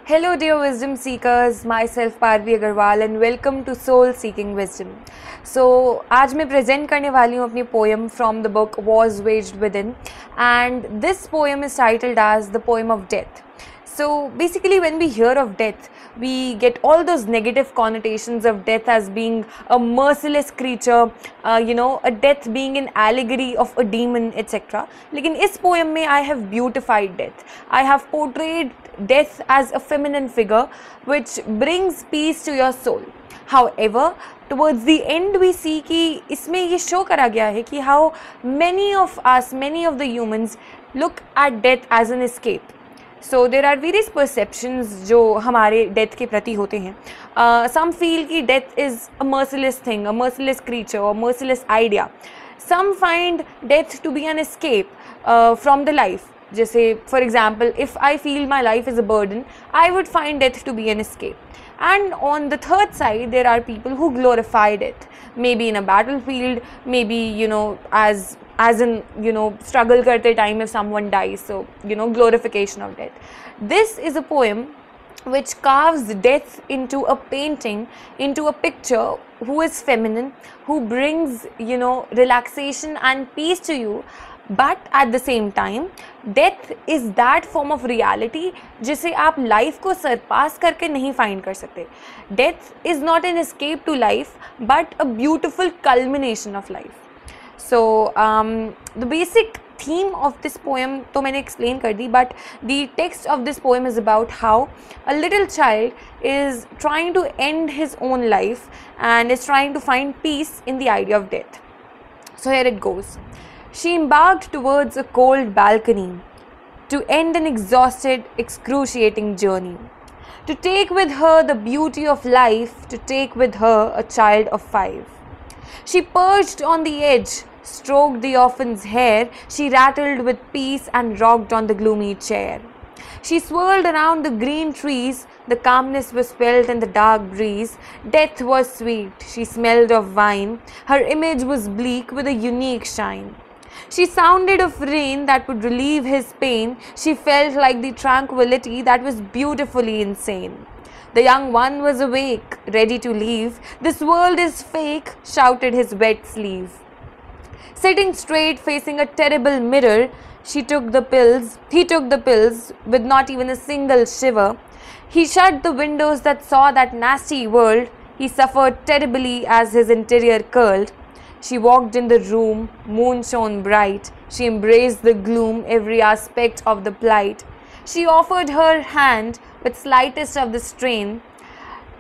Hello, dear wisdom seekers. Myself Parvi Agarwal and welcome to Soul Seeking Wisdom. So, आज मैं present करने वाली हूँ अपनी poem from the book Wars Waged Within, and this poem is titled as the poem of death. So basically, when we hear of death, we get all those negative connotations of death as being a merciless creature, a death being an allegory of a demon, etc. लेकिन इस poem में I have beautified death. I have portrayed death as a feminine figure which brings peace to your soul. However, towards the end we see कि इसमें ये show करा गया है कि how many of us, many of the humans look at death as an escape. So there are various perceptions जो हमारे death के प्रति होते हैं. Some feel कि death is a merciless thing, a merciless creature, or merciless idea. Some find death to be an escape from the life. जैसे for example, if I feel my life is a burden, I would find death to be an escape. And on the third side, there are people who glorify death, maybe in a battlefield, maybe as in struggle karte time if someone dies, so glorification of death. This is a poem which carves death into a painting, into a picture, who is feminine, who brings relaxation and peace to you. But at the same time, death is that form of reality जिसे आप life को surpass करके नहीं find कर सकते. Death is not an escape to life, but a beautiful culmination of life. So the basic theme of this poem तो मैंने explain कर दी, but the text of this poem is about how a little child is trying to end his own life and is trying to find peace in the idea of death. So here it goes. She embarked towards a cold balcony to end an exhausted, excruciating journey, to take with her the beauty of life, to take with her a child of 5. She perched on the edge, stroked the orphan's hair, she rattled with peace and rocked on the gloomy chair. She swirled around the green trees, the calmness was felt in the dark breeze. Death was sweet, she smelled of wine, her image was bleak with a unique shine. She sounded of rain that would relieve his pain, she felt like the tranquility that was beautifully insane. The young one was awake, ready to leave. This world is fake, shouted his wet sleeve. Sitting straight, facing a terrible mirror, he took the pills with not even a single shiver. He shut the windows that saw that nasty world. He suffered terribly as his interior curled. She walked in the room, moon shone bright. She embraced the gloom, every aspect of the plight. She offered her hand with slightest of the strain,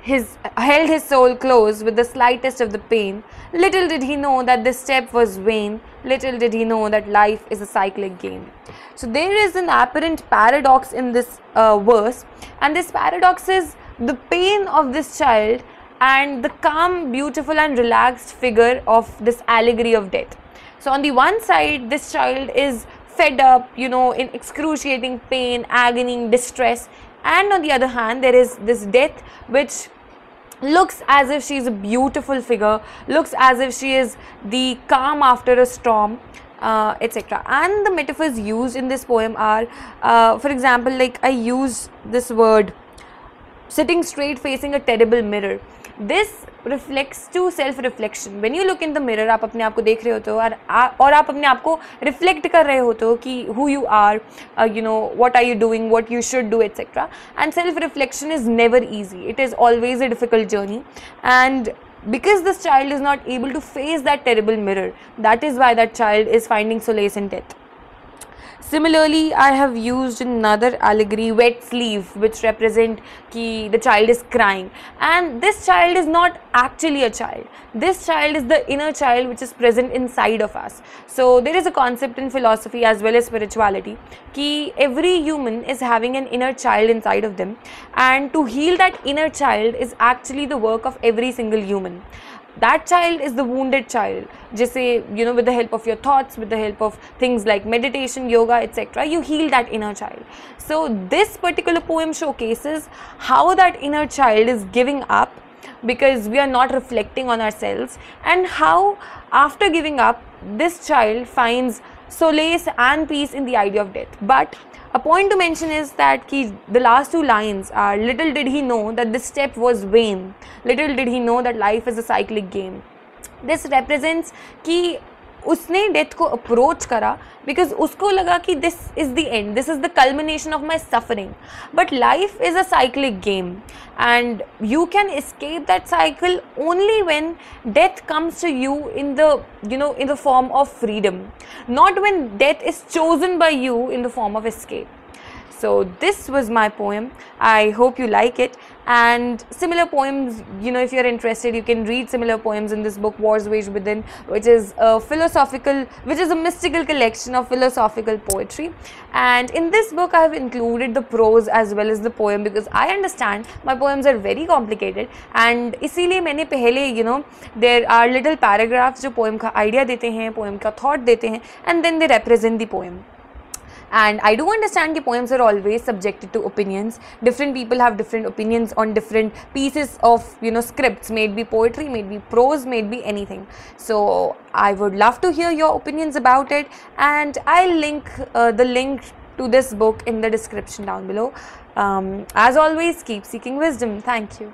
held his soul close with the slightest of the pain. Little did he know that this step was vain. Little did he know that life is a cyclic game. So there is an apparent paradox in this verse, and this paradox is the pain of this child and the calm, beautiful and relaxed figure of this allegory of death. So on the one side, this child is fed up, in excruciating pain, agony, distress, and on the other hand, there is this death which looks as if she is a beautiful figure, looks as if she is the calm after a storm, etc. And the metaphors used in this poem are, for example, like I use this word, sitting straight facing a terrible mirror. This reflects to self-reflection. When you look in the mirror, आप अपने आप को देख रहे होते हो और आप अपने आप को reflect कर रहे होते हो कि who you are, what are you doing, what you should do, etc. And self-reflection is never easy. It is always a difficult journey. And because this child is not able to face that terrible mirror, that is why that child is finding solace in death. Similarly, I have used another allegory, wet sleeve, which represent कि the child is crying, and this child is not actually a child. This child is the inner child which is present inside of us. So there is a concept in philosophy as well as spirituality कि every human is having an inner child inside of them, and to heal that inner child is actually the work of every single human. That child is the wounded child. Just with the help of your thoughts, with the help of things like meditation, yoga, etc., you heal that inner child. So this particular poem showcases how that inner child is giving up because we are not reflecting on ourselves, and how after giving up, this child finds solace and peace in the idea of death. But a point to mention is that the last two lines are, little did he know that this step was vain, little did he know that life is a cyclic game. This represents कि उसने death को approach करा because उसको लगा कि this is the end, this is the culmination of my suffering. But life is a cyclic game and you can escape that cycle only when death comes to you in the form of freedom, not when death is chosen by you in the form of escape. So this was my poem. I hope you like it, and similar poems, if you're interested, you can read similar poems in this book, Wars Waged Within, which is a mystical collection of philosophical poetry. And in this book I have included the prose as well as the poem, because I understand my poems are very complicated, and इसीलिए मैंने पहले there are little paragraphs जो poem का idea देते हैं, poem का thought देते हैं, and then they represent the poem. And I do understand that poems are always subjected to opinions. Different people have different opinions on different pieces of scripts, may it be poetry, may it be prose, may it be anything. So I would love to hear your opinions about it, and I'll link the link to this book in the description down below. As always, keep seeking wisdom. Thank you.